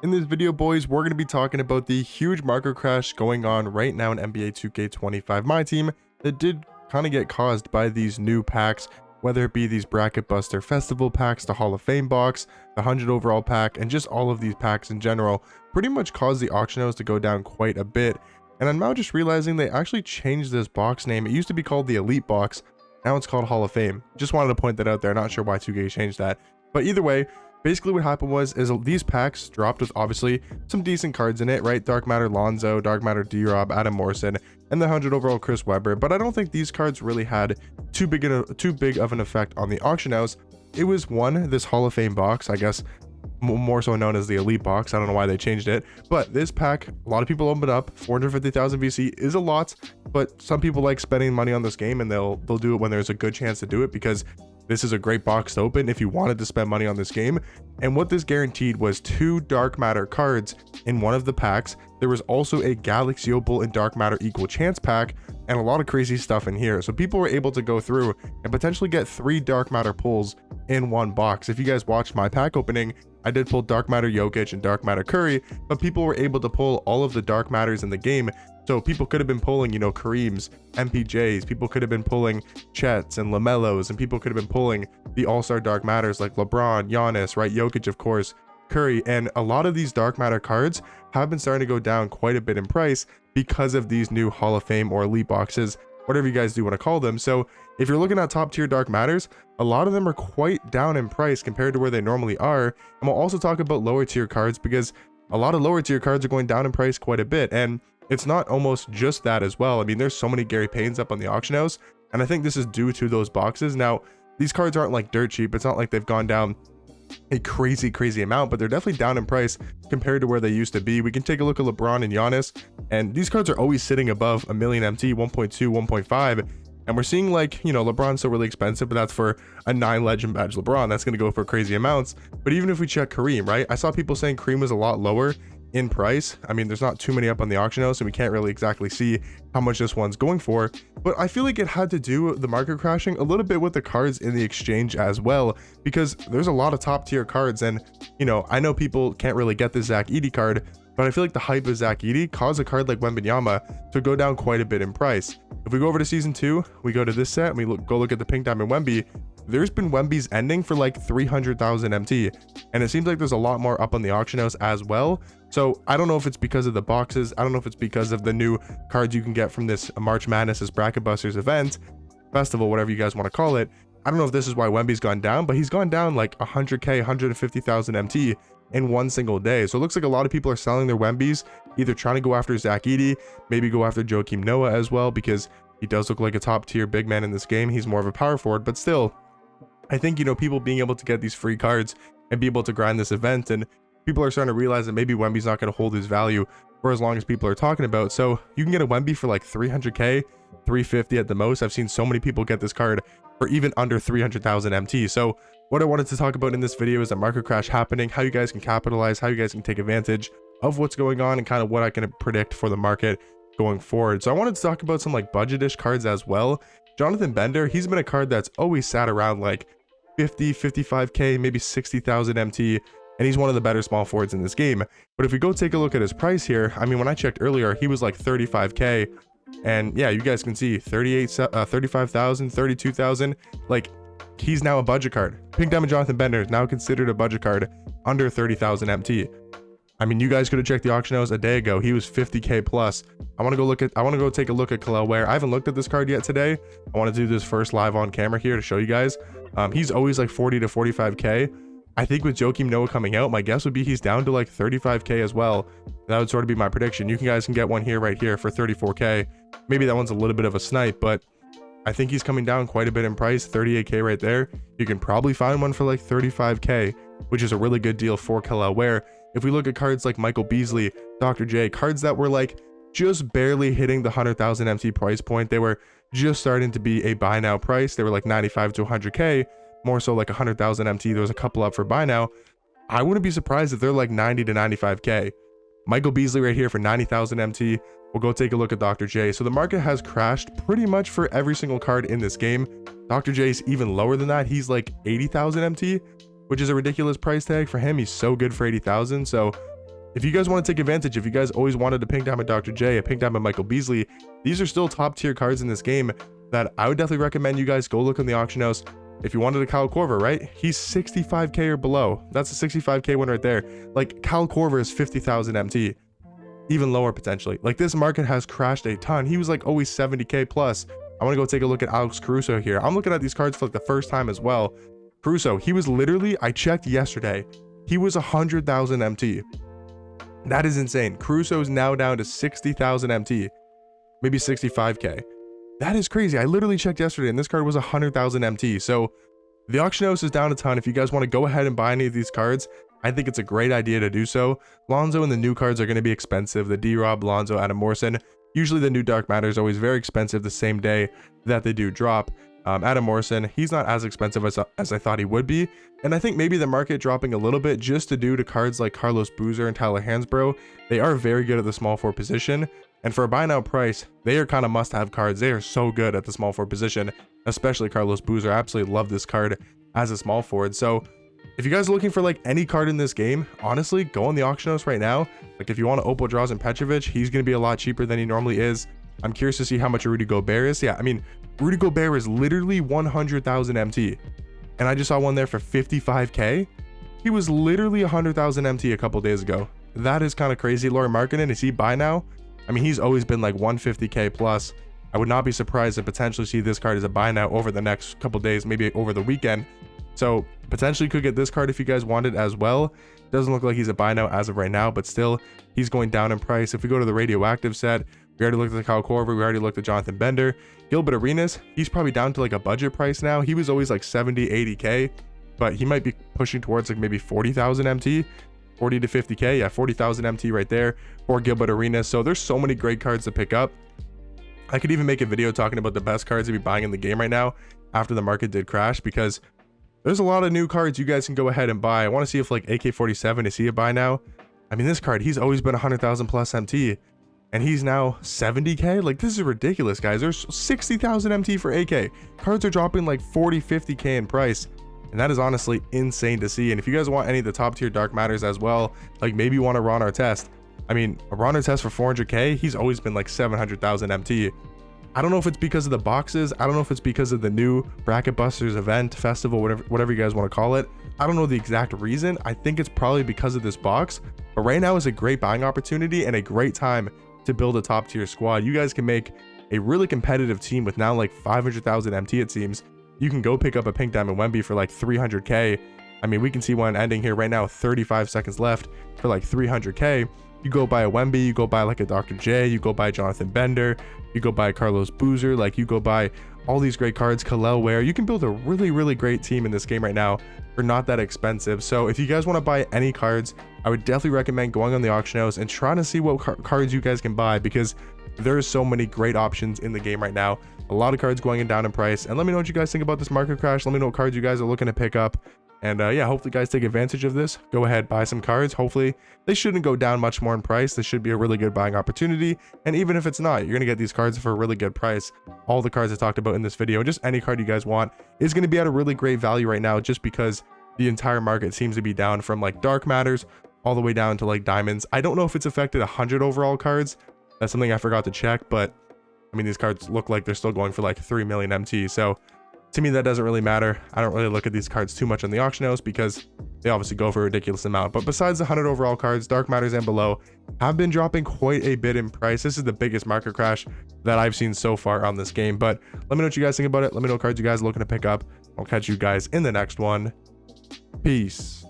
In this video, boys, we're going to be talking about the huge market crash going on right now in NBA 2K25 Myteam that did kind of get caused by these new packs, whether it be these Bracket Buster Festival packs, the Hall of Fame box, the 100 overall pack, and just all of these packs in general pretty much caused the auction house to go down quite a bit. And I'm now just realizing they actually changed this box name. It used to be called the Elite Box. Now it's called Hall of Fame. Just wanted to point that out there. Not sure why 2K changed that. But either way, basically what happened was these packs dropped with obviously some decent cards in it, right? Dark Matter Lonzo, Dark Matter D-Rob, Adam Morrison, and the 100 overall Chris Webber. But I don't think these cards really had too big of an effect on the auction house. It was this Hall of Fame box, I guess more so known as the Elite Box. I don't know why they changed it, but this pack, a lot of people opened up. 450,000 VC is a lot, but some people like spending money on this game, and they'll do it when there's a good chance to do it, because this is a great box to open if you wanted to spend money on this game. And what this guaranteed was 2 Dark Matter cards in one of the packs. There was also a Galaxy Opal and Dark Matter Equal Chance pack, and a lot of crazy stuff in here. So people were able to go through and potentially get 3 Dark Matter pulls in one box. If you guys watched my pack opening, I did pull Dark Matter Jokic and Dark Matter Curry, but people were able to pull all of the Dark Matters in the game. So people could have been pulling, Kareems, MPJs, people could have been pulling Chets and LaMelos, and people could have been pulling the All-Star Dark Matters like LeBron, Giannis, right? Jokic, of course, Curry. And a lot of these Dark Matter cards have been starting to go down quite a bit in price because of these new Hall of Fame or Elite boxes, whatever you guys do want to call them. So if you're looking at top tier Dark Matters, a lot of them are quite down in price compared to where they normally are. And we'll also talk about lower tier cards, because a lot of lower tier cards are going down in price quite a bit. And it's not almost just that as well. I mean, there's so many Gary Paynes up on the auction house, and I think this is due to those boxes. Now, these cards aren't like dirt cheap. It's not like they've gone down a crazy amount, but they're definitely down in price compared to where they used to be. We can take a look at LeBron and Giannis, and these cards are always sitting above a million MT, 1.2, 1.5. And we're seeing, like, LeBron's still really expensive, but that's for a 9 legend badge LeBron. That's going to go for crazy amounts. But even if we check Kareem, right? I saw people saying Kareem was a lot lower in price. I mean, there's not too many up on the auction house, so we can't really exactly see how much this one's going for. But I feel like it had to do the market crashing a little bit with the cards in the exchange as well, because there's a lot of top tier cards. And, I know people can't really get the Zach Edey card, but I feel like the hype of Zach Edey caused a card like Wembanyama to go down quite a bit in price. If we go over to season 2, we go to this set and we go look at the Pink Diamond Wemby. There's been Wemby's ending for like 300,000 MT, and it seems like there's a lot more up on the auction house as well. So I don't know if it's because of the boxes. I don't know if it's because of the new cards you can get from this March Madness, this Bracket Busters event, festival, whatever you guys want to call it. I don't know if this is why Wemby's gone down, but he's gone down like 100k, 150,000 MT in one single day. So it looks like a lot of people are selling their Wembys, either trying to go after Zach Edey, maybe go after Joakim Noah as well, because he does look like a top tier big man in this game. He's more of a power forward, but still, I think, people being able to get these free cards and be able to grind this event, and people are starting to realize that maybe Wemby's not going to hold his value for as long as people are talking about. So you can get a Wemby for like 300k, 350 at the most. I've seen so many people get this card for even under 300,000 MT. So what I wanted to talk about in this video is the market crash happening, how you guys can capitalize, how you guys can take advantage of what's going on, and kind of what I can predict for the market going forward. So I wanted to talk about some like budget-ish cards as well. Jonathan Bender, he's been a card that's always sat around like 50, 55k, maybe 60,000 MT, and he's one of the better small forwards in this game. But if we go take a look at his price here, I mean, when I checked earlier, he was like 35k, and yeah, you guys can see 35,000, 32,000. Like, he's now a budget card. Pink Diamond Jonathan Bender is now considered a budget card under 30,000 MT. I mean, you guys could have checked the auction house a day ago. He was 50k plus. I want to go take a look at Khalil Ware. I haven't looked at this card yet today. I want to do this first live on camera here to show you guys. He's always like 40 to 45k. I think with Joakim Noah coming out, my guess would be he's down to like 35k as well. That would sort of be my prediction. You guys can get one here right here for 34k. Maybe that one's a little bit of a snipe, but I think he's coming down quite a bit in price. 38k right there. You can probably find one for like 35k, which is a really good deal for Khalil Ware. If we look at cards like Michael Beasley, Dr. J, cards that were like just barely hitting the 100,000 MT price point, they were just starting to be a buy now price. They were like 95 to 100k, more so like 100,000 MT. There was a couple up for buy now. I wouldn't be surprised if they're like 90 to 95k. Michael Beasley right here for 90,000 MT. We'll go take a look at Dr. J. So the market has crashed pretty much for every single card in this game. Dr. J is even lower than that. He's like 80,000 MT, which is a ridiculous price tag for him. He's so good for 80,000. So if you guys want to take advantage, if you guys always wanted a Pink Diamond Dr. J, a Pink Diamond Michael Beasley, these are still top tier cards in this game that I would definitely recommend you guys go look on the auction house. If you wanted a Kyle Korver, right? He's 65k or below. That's a 65k one right there. Like, Kyle Korver is 50,000 MT, even lower potentially. Like, this market has crashed a ton. He was like always 70k plus. I want to go take a look at Alex Caruso here. I'm looking at these cards for like the first time as well. Caruso, he was literally, I checked yesterday, he was 100,000 MT. That is insane. Caruso is now down to 60,000 MT, maybe 65k. That is crazy. I literally checked yesterday and this card was 100,000 MT. So the auction house is down a ton. If you guys want to go ahead and buy any of these cards, I think it's a great idea to do so. Lonzo and the new cards are going to be expensive. The D-Rob, Lonzo, Adam Morrison. Usually the new Dark Matter is always very expensive the same day that they do drop. Adam Morrison, he's not as expensive as I thought he would be. And I think maybe the market dropping a little bit just to do to cards like Carlos Boozer and Tyler Hansbrough. They are very good at the small forward position. And for a buy now price, they are kind of must-have cards. They are so good at the small forward position, especially Carlos Boozer. I absolutely love this card as a small forward. So if you guys are looking for like any card in this game, honestly, go on the auction house right now. Like if you want to Opal Draws and Petrovic, he's going to be a lot cheaper than he normally is. I'm curious to see how much a Rudy Gobert is. Yeah, I mean, Rudy Gobert is literally 100,000 MT. And I just saw one there for 55k. He was literally 100,000 MT a couple days ago. That is kind of crazy. Lauri Markkanen, is he buy now? I mean, he's always been like 150k plus. I would not be surprised to potentially see this card as a buy now over the next couple days, maybe over the weekend. So potentially could get this card if you guys want it as well. Doesn't look like he's a buy now as of right now, but still he's going down in price. If we go to the radioactive set, we already looked at the Kyle Korver, we already looked at Jonathan Bender. Gilbert Arenas, he's probably down to like a budget price now. He was always like 70, 80k, but he might be pushing towards like maybe 40,000 MT. 40 to 50k, yeah, 40,000 MT right there for Gilbert Arenas. So there's so many great cards to pick up. I could even make a video talking about the best cards to be buying in the game right now after the market did crash, because there's a lot of new cards you guys can go ahead and buy. I want to see if like AK-47, is he a buy now? I mean, this card, he's always been 100,000 plus MT and he's now 70k. Like, this is ridiculous, guys. There's 60,000 MT for AK. Cards are dropping like 40, 50k in price. And that is honestly insane to see. And if you guys want any of the top tier Dark Matters as well, like maybe you want a Ron Artest. I mean, a Ron Artest for 400k, he's always been like 700,000 MT. I don't know if it's because of the boxes. I don't know if it's because of the new Bracket Busters event, festival, whatever you guys want to call it. I don't know the exact reason. I think it's probably because of this box. But right now is a great buying opportunity and a great time to build a top tier squad. You guys can make a really competitive team with now like 500,000 MT, it seems. You can go pick up a Pink Diamond Wemby for like 300k. I mean, we can see one ending here right now, 35 seconds left for like 300k. You go buy a Wemby, you go buy like a Dr. J, you go buy Jonathan Bender, you go buy Carlos Boozer, like you go buy all these great cards, Kalel Ware. You can build a really, really great team in this game right now for not that expensive. So if you guys want to buy any cards, I would definitely recommend going on the auction house and trying to see what cards you guys can buy, because there's so many great options in the game right now. A lot of cards going down in price. And let me know what you guys think about this market crash. Let me know what cards you guys are looking to pick up. And yeah, hopefully guys take advantage of this. Go ahead, buy some cards. Hopefully they shouldn't go down much more in price. This should be a really good buying opportunity. And even if it's not, you're going to get these cards for a really good price. All the cards I talked about in this video, and just any card you guys want, is going to be at a really great value right now, just because the entire market seems to be down from like Dark Matters all the way down to like Diamonds. I don't know if it's affected 100 overall cards. That's something I forgot to check, but I mean, these cards look like they're still going for like 3 million MT. So to me, that doesn't really matter. I don't really look at these cards too much on the auction house because they obviously go for a ridiculous amount. But besides the 100 overall cards, Dark Matters and below have been dropping quite a bit in price. This is the biggest market crash that I've seen so far on this game. But let me know what you guys think about it. Let me know what cards you guys are looking to pick up. I'll catch you guys in the next one. Peace.